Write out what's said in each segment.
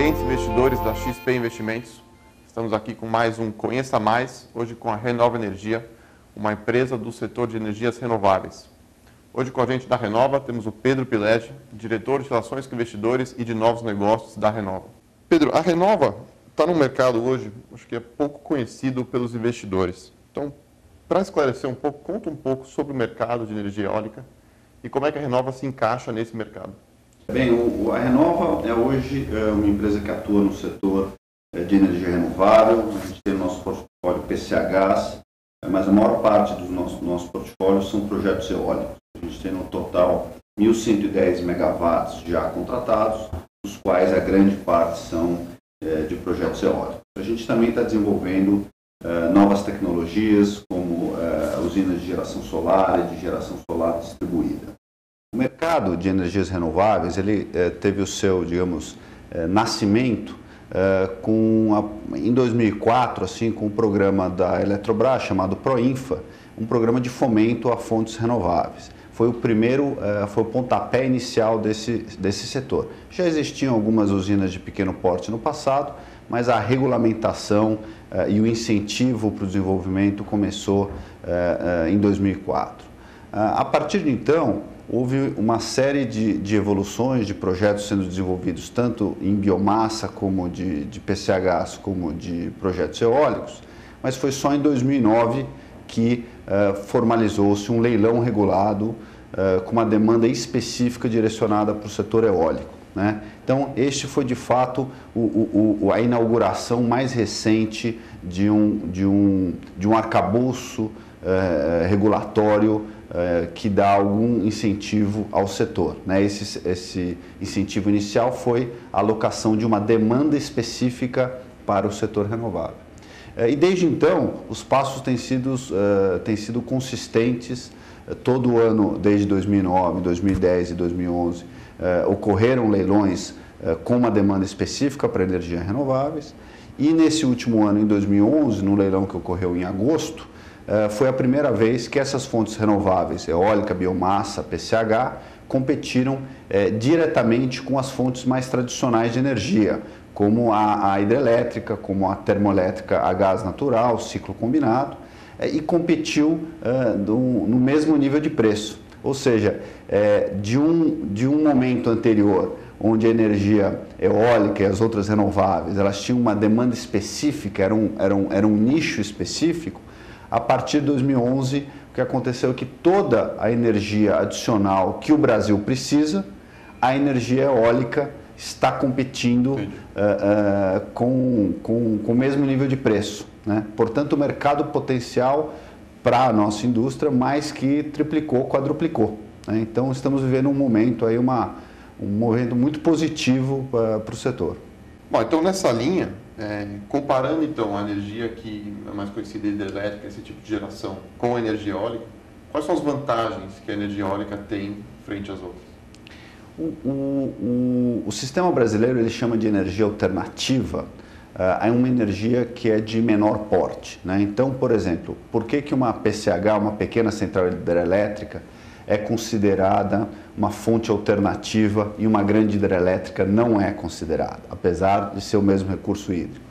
clientes e investidores da XP Investimentos. Estamos aqui com mais um Conheça Mais, hoje com a Renova Energia, uma empresa do setor de energias renováveis. Hoje com a gente da Renova temos o Pedro Pilege, diretor de Relações com Investidores e de Novos Negócios da Renova. Pedro, a Renova está no mercado hoje, acho que é pouco conhecido pelos investidores. Então, para esclarecer um pouco, conta um pouco sobre o mercado de energia eólica e como é que a Renova se encaixa nesse mercado. Bem, a Renova é hoje uma empresa que atua no setor de energia renovável. A gente tem o nosso portfólio PCHs, mas a maior parte do nosso portfólio são projetos eólicos. A gente tem no total 1.110 megawatts já contratados, dos quais a grande parte são de projetos eólicos. A gente também está desenvolvendo novas tecnologias, como usinas de geração solar e de geração solar distribuída. O mercado de energias renováveis ele teve o seu, digamos, nascimento em 2004, assim, com o programa da Eletrobras chamado Proinfa, um programa de fomento a fontes renováveis. Foi o primeiro, foi o pontapé inicial desse setor. Já existiam algumas usinas de pequeno porte no passado, mas a regulamentação e o incentivo para o desenvolvimento começou em 2004. A partir de então, houve uma série de evoluções de projetos sendo desenvolvidos, tanto em biomassa, como de PCHs, como de projetos eólicos, mas foi só em 2009 que formalizou-se um leilão regulado com uma demanda específica direcionada para o setor eólico, né? Então, este foi de fato a inauguração mais recente de um arcabouço regulatório que dá algum incentivo ao setor, né? Esse incentivo inicial foi a alocação de uma demanda específica para o setor renovável. E desde então, os passos têm sido consistentes. Todo ano, desde 2009, 2010 e 2011, ocorreram leilões com uma demanda específica para energias renováveis. E nesse último ano, em 2011, no leilão que ocorreu em agosto, foi a primeira vez que essas fontes renováveis, eólica, biomassa, PCH, competiram diretamente com as fontes mais tradicionais de energia, como a hidrelétrica, como a termoelétrica a gás natural, ciclo combinado, e competiu no mesmo nível de preço. Ou seja, de um momento anterior, onde a energia eólica e as outras renováveis elas tinham uma demanda específica, era um nicho específico. A partir de 2011, o que aconteceu é que toda a energia adicional que o Brasil precisa, a energia eólica está competindo com o mesmo nível de preço, né? Portanto, o mercado potencial para a nossa indústria mais que triplicou, quadruplicou, né? Então, estamos vivendo um momento, aí, um movimento muito positivo para o setor. Bom, então nessa linha, comparando então a energia que é mais conhecida hidrelétrica, esse tipo de geração, com a energia eólica, quais são as vantagens que a energia eólica tem frente às outras? O sistema brasileiro ele chama de energia alternativa, é uma energia que é de menor porte, né? Então, por exemplo, por que uma PCH, uma pequena central hidrelétrica, é considerada uma fonte alternativa e uma grande hidrelétrica não é considerada, apesar de ser o mesmo recurso hídrico?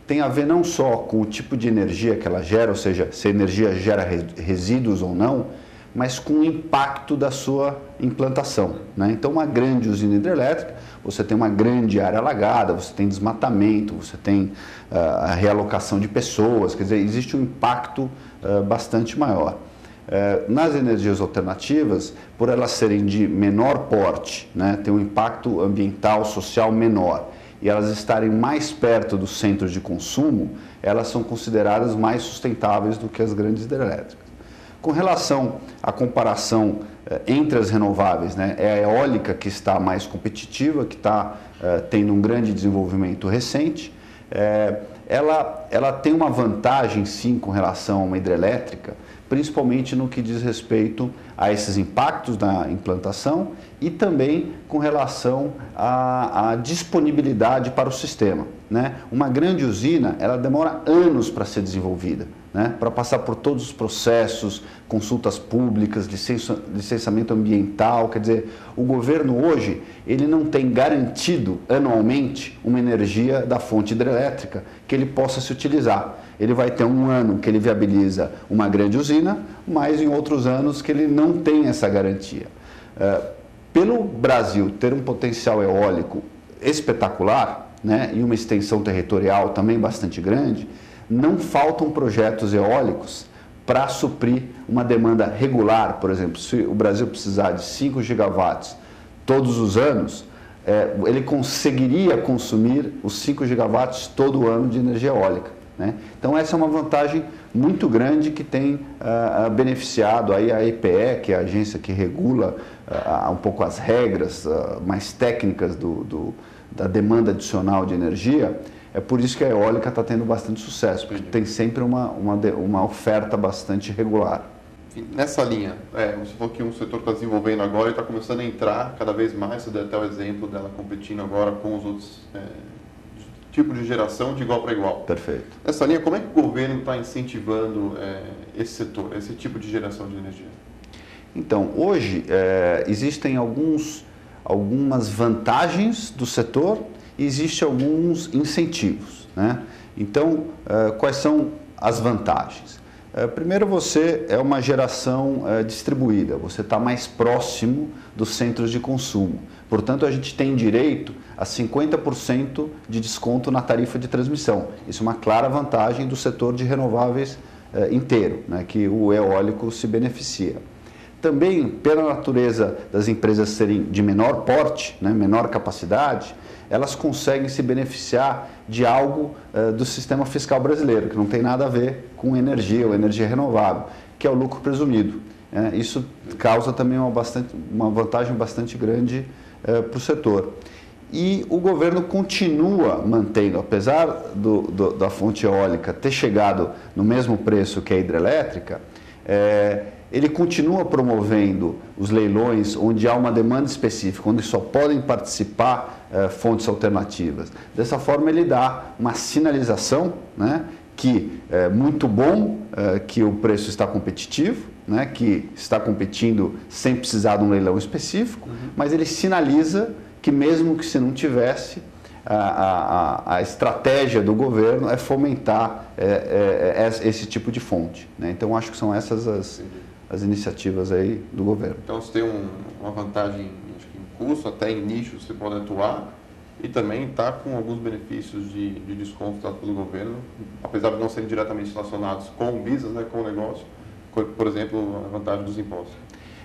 Tem a ver não só com o tipo de energia que ela gera, ou seja, se a energia gera resíduos ou não, mas com o impacto da sua implantação, né? Então, uma grande usina hidrelétrica, você tem uma grande área alagada, você tem desmatamento, você tem a realocação de pessoas, quer dizer, existe um impacto bastante maior. Nas energias alternativas, por elas serem de menor porte, né, tem um impacto ambiental, social menor, e elas estarem mais perto dos centros de consumo, elas são consideradas mais sustentáveis do que as grandes hidrelétricas. Com relação à comparação entre as renováveis, né, é a eólica que está mais competitiva, que está tendo um grande desenvolvimento recente. Ela tem uma vantagem, sim, com relação a uma hidrelétrica, principalmente no que diz respeito a esses impactos da implantação e também com relação à disponibilidade para o sistema, né? Uma grande usina, ela demora anos para ser desenvolvida, né, para passar por todos os processos, consultas públicas, licenciamento ambiental. Quer dizer, o governo hoje ele não tem garantido anualmente uma energia da fonte hidrelétrica que ele possa se utilizar. Ele vai ter um ano que ele viabiliza uma grande usina, mas em outros anos que ele não tem essa garantia. Pelo Brasil ter um potencial eólico espetacular, né, e uma extensão territorial também bastante grande, não faltam projetos eólicos para suprir uma demanda regular. Por exemplo, se o Brasil precisar de 5 gigawatts todos os anos, ele conseguiria consumir os 5 gigawatts todo ano de energia eólica, né? Então essa é uma vantagem muito grande que tem beneficiado aí a EPE, que é a agência que regula um pouco as regras mais técnicas da demanda adicional de energia. É por isso que a eólica está tendo bastante sucesso, porque tem sempre uma oferta bastante regular. Nessa linha, você falou que um setor está desenvolvendo agora e está começando a entrar cada vez mais, você deu até o exemplo dela competindo agora com os outros tipos de geração de igual para igual. Perfeito. Nessa linha, como é que o governo está incentivando esse setor, esse tipo de geração de energia? Então, hoje existem algumas vantagens do setor e existem alguns incentivos, né? Então, quais são as vantagens? Primeiro, você é uma geração distribuída, você está mais próximo dos centros de consumo. Portanto, a gente tem direito a 50% de desconto na tarifa de transmissão. Isso é uma clara vantagem do setor de renováveis inteiro, né, que o eólico se beneficia. Também, pela natureza das empresas serem de menor porte, né, menor capacidade, elas conseguem se beneficiar de algo do sistema fiscal brasileiro, que não tem nada a ver com energia ou energia renovável, que é o lucro presumido. Isso causa também uma vantagem bastante grande para o setor. E o governo continua mantendo, apesar da fonte eólica ter chegado no mesmo preço que a hidrelétrica, ele continua promovendo os leilões onde há uma demanda específica, onde só podem participar fontes alternativas. Dessa forma, ele dá uma sinalização, né, que é muito bom, que o preço está competitivo, né, que está competindo sem precisar de um leilão específico, mas ele sinaliza que mesmo que se não tivesse, a estratégia do governo é fomentar esse tipo de fonte, né? Então, acho que são essas as iniciativas aí do governo. Então, você tem uma vantagem, acho que em custo, até em nicho você pode atuar e também está com alguns benefícios de desconto dado pelo governo, apesar de não serem diretamente relacionados com o business, né, com o negócio, por exemplo, a vantagem dos impostos.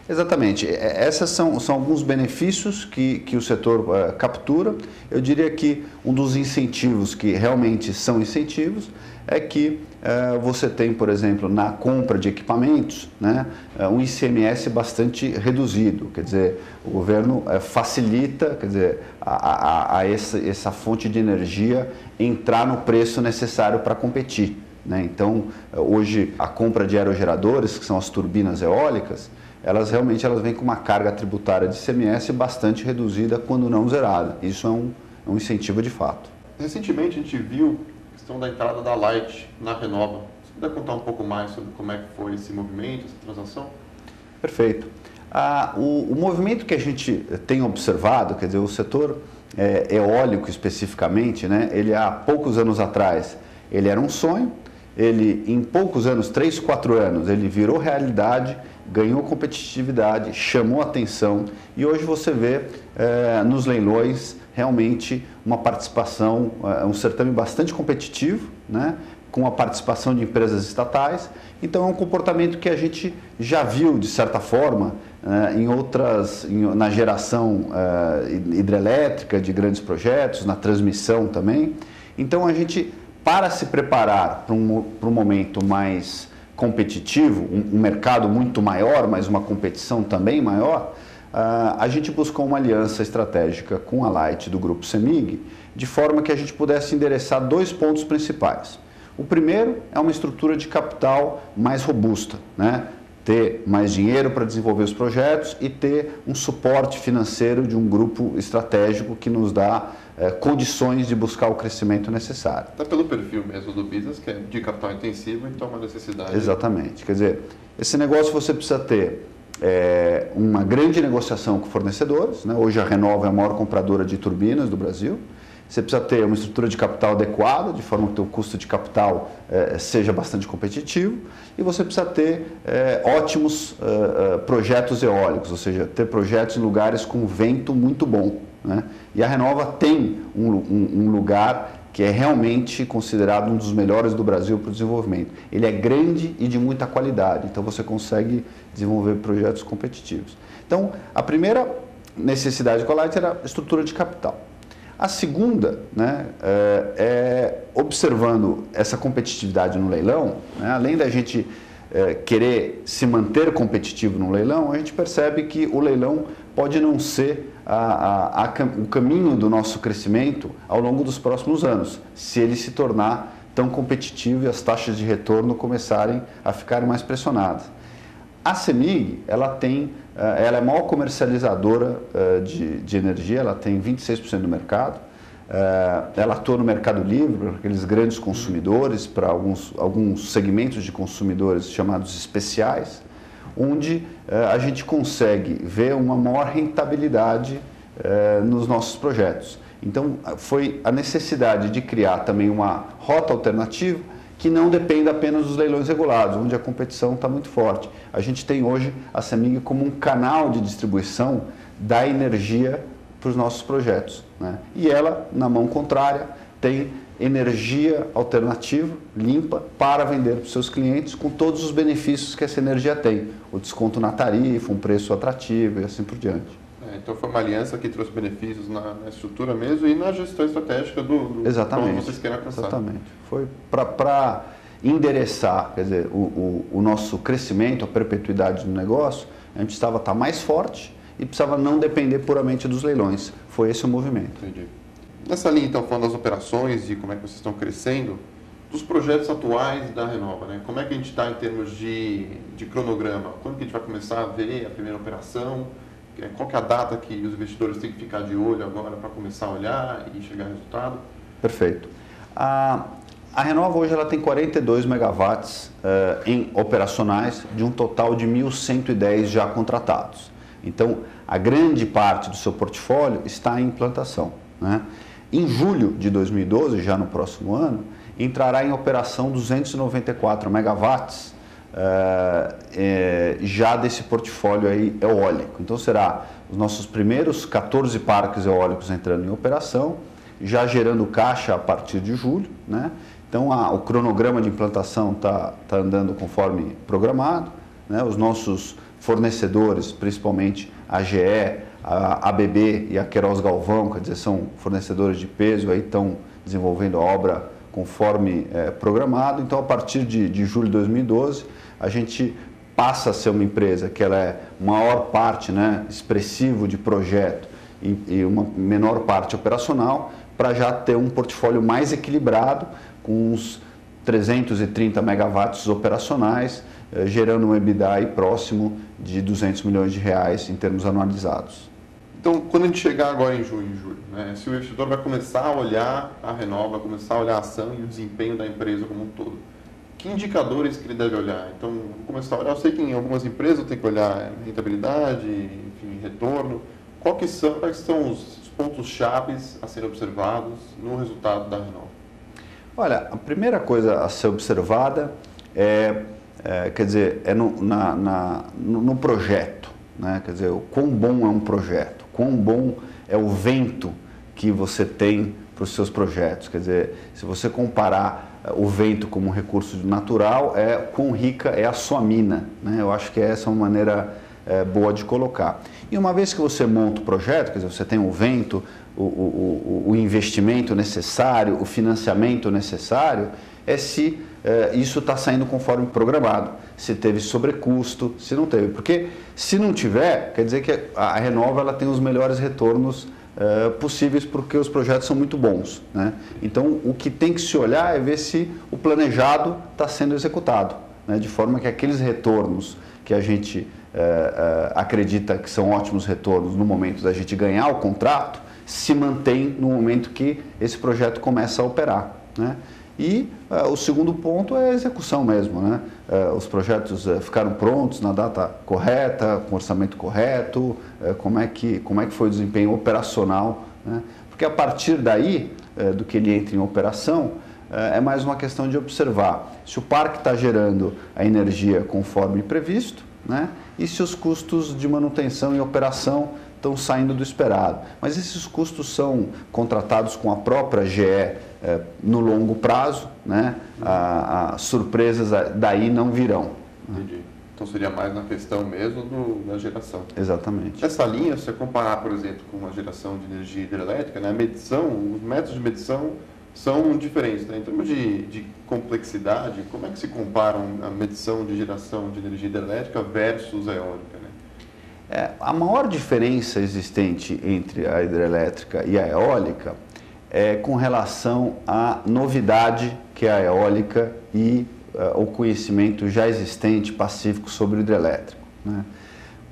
Exatamente. Esses são alguns benefícios que o setor captura. Eu diria que um dos incentivos que realmente são incentivos é que você tem, por exemplo, na compra de equipamentos, né, um ICMS bastante reduzido. Quer dizer, o governo facilita, quer dizer, essa fonte de energia entrar no preço necessário para competir, né? Então, hoje, a compra de aerogeradores, que são as turbinas eólicas, elas vêm com uma carga tributária de ICMS bastante reduzida, quando não zerada. Isso é um incentivo de fato. Recentemente a gente viu a questão da entrada da Light na Renova. Você puder contar um pouco mais sobre como é que foi esse movimento, essa transação? Perfeito. O movimento que a gente tem observado, quer dizer, o setor eólico especificamente, né, ele há poucos anos atrás, ele era um sonho, ele em poucos anos, 3, 4 anos, ele virou realidade, ganhou competitividade, chamou atenção e hoje você vê nos leilões realmente uma participação, um certame bastante competitivo, né, com a participação de empresas estatais. Então é um comportamento que a gente já viu de certa forma na geração hidrelétrica de grandes projetos, na transmissão também. Então a gente, para se preparar para um momento mais competitivo, um mercado muito maior, mas uma competição também maior, a gente buscou uma aliança estratégica com a Light do Grupo CEMIG, de forma que a gente pudesse endereçar 2 pontos principais. O primeiro é uma estrutura de capital mais robusta, né? ter mais dinheiro para desenvolver os projetos e ter um suporte financeiro de um grupo estratégico que nos dá condições de buscar o crescimento necessário. Até pelo perfil mesmo do business, que é de capital intensivo, então é uma necessidade. Exatamente. Quer dizer, esse negócio você precisa ter uma grande negociação com fornecedores, né? Hoje a Renova é a maior compradora de turbinas do Brasil. Você precisa ter uma estrutura de capital adequada, de forma que o teu custo de capital seja bastante competitivo. E você precisa ter ótimos projetos eólicos, ou seja, ter projetos em lugares com vento muito bom, né? E a Renova tem um lugar que é realmente considerado um dos melhores do Brasil para o desenvolvimento. Ele é grande e de muita qualidade, então você consegue desenvolver projetos competitivos. Então, a primeira necessidade com a Light era a estrutura de capital. A segunda, né, observando essa competitividade no leilão, né, além da gente querer se manter competitivo no leilão, a gente percebe que o leilão pode não ser o caminho do nosso crescimento ao longo dos próximos anos, se ele se tornar tão competitivo e as taxas de retorno começarem a ficar mais pressionadas. A CEMIG, ela é a maior comercializadora de energia, ela tem 26% do mercado. Ela atua no mercado livre para aqueles grandes consumidores, para alguns segmentos de consumidores chamados especiais, onde a gente consegue ver uma maior rentabilidade nos nossos projetos. Então, foi a necessidade de criar também uma rota alternativa que não dependa apenas dos leilões regulados, onde a competição está muito forte. A gente tem hoje a CEMIG como um canal de distribuição da energia para os nossos projetos, né? E ela, na mão contrária, tem energia alternativa, limpa, para vender para os seus clientes com todos os benefícios que essa energia tem. O desconto na tarifa, um preço atrativo e assim por diante. Então foi uma aliança que trouxe benefícios na estrutura mesmo e na gestão estratégica do Exatamente. como vocês querem alcançar. Exatamente. Foi para endereçar, quer dizer, o nosso crescimento, a perpetuidade do negócio, a gente precisava estar mais forte e precisava não depender puramente dos leilões. Foi esse o movimento. Entendi. Nessa linha, então, falando das operações e como é que vocês estão crescendo, dos projetos atuais da Renova, né? Como é que a gente está em termos de cronograma? Quando que a gente vai começar a ver a primeira operação? Qual que é a data que os investidores têm que ficar de olho agora para começar a olhar e chegar a resultado? Perfeito. A Renova hoje ela tem 42 megawatts em operacionais, de um total de 1.110 já contratados. Então, a grande parte do seu portfólio está em implantação, né? Em julho de 2012, já no próximo ano, entrará em operação 294 megawatts já desse portfólio aí eólico. Então, será os nossos primeiros 14 parques eólicos entrando em operação, já gerando caixa a partir de julho, né? Então, o cronograma de implantação está andando conforme programado, né? Os nossos fornecedores, principalmente a GE, a ABB e a Queiroz Galvão, quer dizer, são fornecedores de peso, aí estão desenvolvendo a obra conforme programado. Então, a partir de julho de 2012, a gente passa a ser uma empresa que ela é maior parte, né, expressivo de projeto e uma menor parte operacional, para já ter um portfólio mais equilibrado, com uns 330 megawatts operacionais, gerando um EBITDA aí próximo de 200 milhões de reais em termos anualizados. Então, quando a gente chegar agora em julho, né, se o investidor vai começar a olhar a Renova, vai começar a olhar a ação e o desempenho da empresa como um todo, que indicadores que ele deve olhar? Então, vou começar a olhar, eu sei que em algumas empresas tem que olhar rentabilidade, enfim, retorno. Quais são os pontos chaves a serem observados no resultado da Renova? Olha, a primeira coisa a ser observada é no projeto, né? Quer dizer, o quão bom é um projeto, quão bom é o vento que você tem para os seus projetos. Quer dizer, se você comparar o vento como um recurso natural, quão rica é a sua mina, né? Eu acho que essa é uma maneira boa de colocar. E uma vez que você monta o projeto, quer dizer, você tem o vento, o investimento necessário, o financiamento necessário, se isso está saindo conforme programado, se teve sobrecusto, se não teve. Porque se não tiver, quer dizer que a Renova ela tem os melhores retornos possíveis, porque os projetos são muito bons, né? Então, o que tem que se olhar é ver se o planejado está sendo executado, né? De forma que aqueles retornos que a gente acredita que são ótimos retornos no momento da gente ganhar o contrato, se mantém no momento que esse projeto começa a operar, né? E o segundo ponto é a execução mesmo, né? Os projetos ficaram prontos na data correta, com orçamento correto, como é que foi o desempenho operacional, né? Porque a partir daí, do que ele entra em operação, é mais uma questão de observar se o parque está gerando a energia conforme previsto, né? E se os custos de manutenção e operação estão saindo do esperado. Mas esses custos são contratados com a própria GE no longo prazo, né? As surpresas daí não virão. Entendi. Então seria mais na questão mesmo da geração. Exatamente. Nessa linha, se você comparar, por exemplo, com uma geração de energia hidrelétrica, né, a medição, os métodos de medição são diferentes, né? Em termos de complexidade, como é que se comparam a medição de geração de energia hidrelétrica versus a eólica, né? A maior diferença existente entre a hidrelétrica e a eólica é com relação à novidade que é a eólica e o conhecimento já existente pacífico sobre o hidrelétrico, né?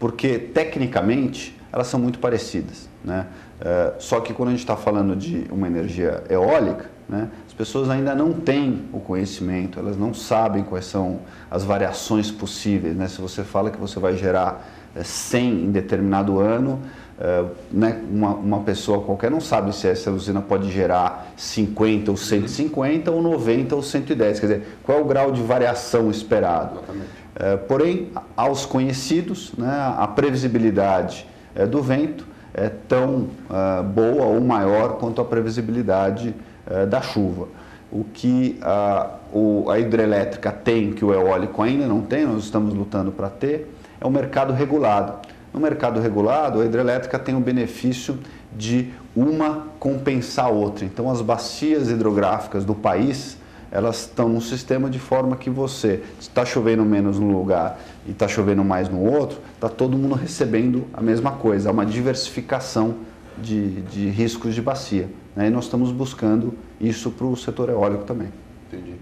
Porque, tecnicamente, elas são muito parecidas, né? Só que quando a gente está falando de uma energia eólica, né, as pessoas ainda não têm o conhecimento, elas não sabem quais são as variações possíveis, né? Se você fala que você vai gerar 100 em determinado ano, né, uma pessoa qualquer não sabe se essa usina pode gerar 50 ou 150 ou 90 ou 110, quer dizer, qual é o grau de variação esperado. Porém, aos conhecidos, né, a previsibilidade do vento é tão boa ou maior quanto a previsibilidade da chuva. O que a hidrelétrica tem, que o eólico ainda não tem, nós estamos lutando para ter, é o mercado regulado. No mercado regulado, a hidrelétrica tem o benefício de uma compensar a outra. Então, as bacias hidrográficas do país, elas estão num sistema de forma que você, se está chovendo menos num lugar e está chovendo mais no outro, está todo mundo recebendo a mesma coisa. Há uma diversificação de riscos de bacia, né? E nós estamos buscando isso para o setor eólico também. Entendi.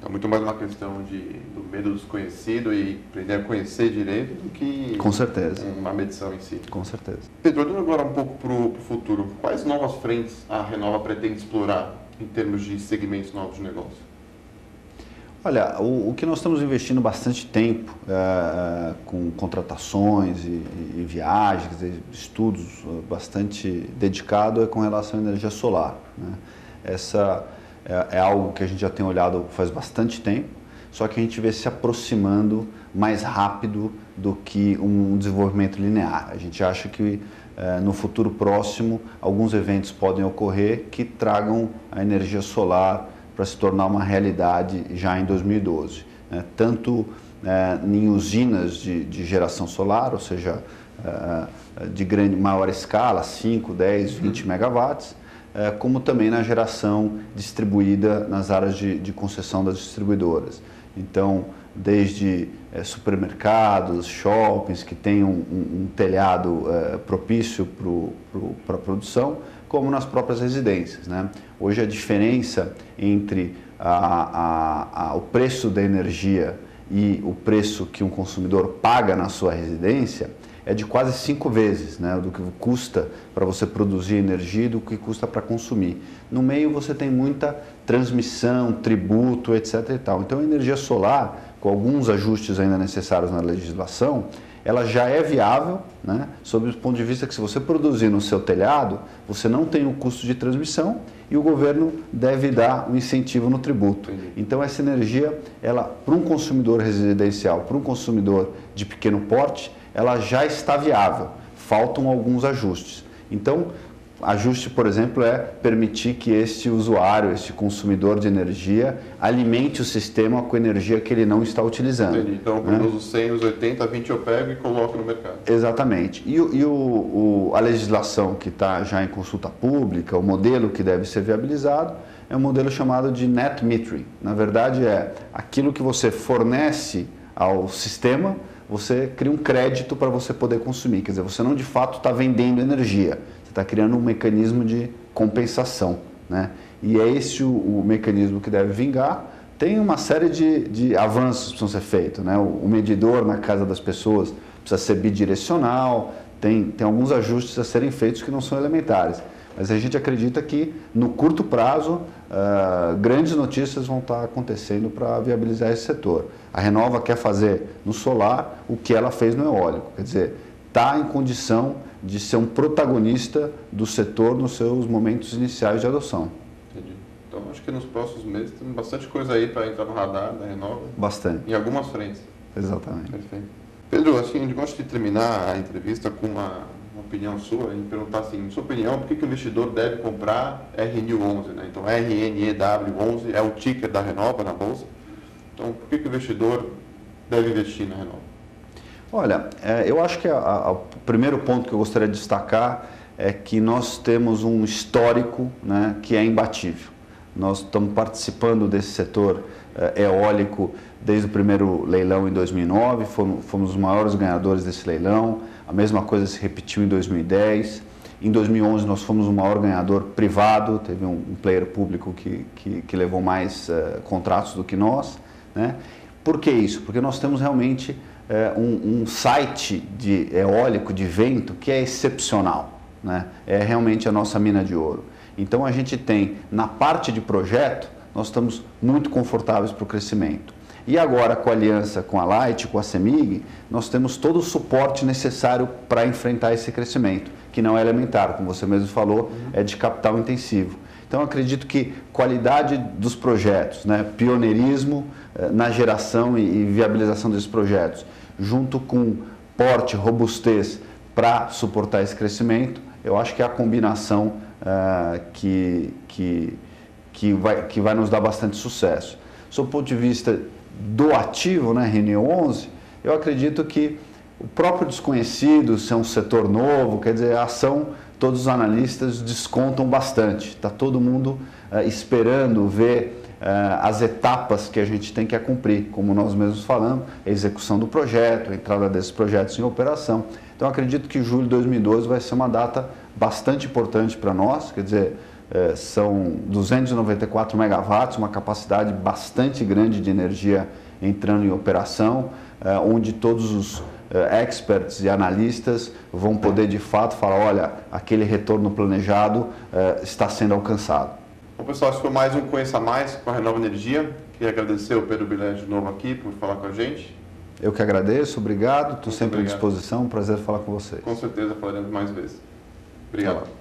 É muito mais uma questão do medo do desconhecido e aprender a conhecer direito do que com certeza uma medição em si. Com certeza. Pedro, olhando agora um pouco para o futuro, quais novas frentes a Renova pretende explorar em termos de segmentos novos de negócio? Olha, o que nós estamos investindo bastante tempo com contratações e viagens, estudos bastante dedicado é com relação à energia solar, né? Essa é algo que a gente já tem olhado faz bastante tempo, só que a gente vê se aproximando mais rápido do que um desenvolvimento linear. A gente acha que no futuro próximo alguns eventos podem ocorrer que tragam a energia solar para se tornar uma realidade já em 2012, né? Tanto em usinas de geração solar, ou seja, de maior escala, 5, 10, 20 megawatts, como também na geração distribuída nas áreas de concessão das distribuidoras. Então, desde supermercados, shoppings que têm um telhado propício para a produção, como nas próprias residências, né? Hoje a diferença entre o preço da energia e o preço que um consumidor paga na sua residência é de quase 5 vezes, né, do que custa para você produzir energia e do que custa para consumir. No meio você tem muita transmissão, tributo, etc. e tal. Então a energia solar, com alguns ajustes ainda necessários na legislação, ela já é viável, né, sob o ponto de vista que se você produzir no seu telhado, você não tem o custo de transmissão e o governo deve dar um incentivo no tributo. Então essa energia, ela, para um consumidor residencial, para um consumidor de pequeno porte, ela já está viável, faltam alguns ajustes. Então, ajuste, por exemplo, é permitir que este usuário, este consumidor de energia, alimente o sistema com energia que ele não está utilizando. Entendi. Então, eu produzo os 100, os 80, 20 eu pego e coloco no mercado. Exatamente. E a legislação que está já em consulta pública, o modelo que deve ser viabilizado, é um modelo chamado de net metering. Na verdade, é aquilo que você fornece ao sistema, você cria um crédito para você poder consumir. Quer dizer, você não de fato está vendendo energia, você está criando um mecanismo de compensação, né? E é esse o mecanismo que deve vingar Tem uma série de avanços que precisam ser feitos, né? O medidor na casa das pessoas precisa ser bidirecional, tem alguns ajustes a serem feitos que não são elementares. Mas a gente acredita que, no curto prazo, grandes notícias vão estar acontecendo para viabilizar esse setor. A Renova quer fazer no solar o que ela fez no eólico, quer dizer, está em condição de ser um protagonista do setor nos seus momentos iniciais de adoção. Entendi. Então, acho que nos próximos meses tem bastante coisa aí para entrar no radar da Renova. Bastante. Em algumas frentes. Exatamente. Perfeito. Pedro, assim, eu gosto de terminar a entrevista com uma opinião sua, em perguntar assim, em sua opinião, por que o investidor deve comprar RNew11, né? Então, RNEW11 é o ticker da Renova na Bolsa. Então, por que o investidor deve investir na Renova? Olha, eu acho que o primeiro ponto que eu gostaria de destacar é que nós temos um histórico, né, que é imbatível. Nós estamos participando desse setor eólico desde o primeiro leilão em 2009, fomos os maiores ganhadores desse leilão, a mesma coisa se repetiu em 2010. Em 2011 nós fomos o maior ganhador privado, teve um player público que levou mais contratos do que nós, né? Por que isso? Porque nós temos realmente um site de eólico, de vento, que é excepcional, né? É realmente a nossa mina de ouro. Então a gente tem, na parte de projeto, nós estamos muito confortáveis para o crescimento. E agora, com a aliança com a Light, com a CEMIG, nós temos todo o suporte necessário para enfrentar esse crescimento, que não é elementar, como você mesmo falou, é de capital intensivo. Então, eu acredito que qualidade dos projetos, né, pioneirismo na geração e viabilização desses projetos, junto com porte, robustez para suportar esse crescimento, eu acho que é a combinação que vai nos dar bastante sucesso. Do ponto de vista do ativo, né, RNew11, eu acredito que o próprio desconhecido, ser um setor novo, quer dizer, a ação, todos os analistas descontam bastante. Está todo mundo esperando ver as etapas que a gente tem que cumprir, como nós mesmos falamos, a execução do projeto, a entrada desses projetos em operação. Então, eu acredito que julho de 2012 vai ser uma data bastante importante para nós, quer dizer, são 294 megawatts, uma capacidade bastante grande de energia entrando em operação, onde todos os experts e analistas vão poder de fato falar, olha, aquele retorno planejado está sendo alcançado. Bom, pessoal, esse foi mais um Conheça Mais com a Renova Energia. Queria agradecer o Pedro Bilé de novo aqui por falar com a gente. Eu que agradeço, obrigado, estou sempre à disposição, um prazer falar com você. Com certeza falaremos mais vezes. Obrigado.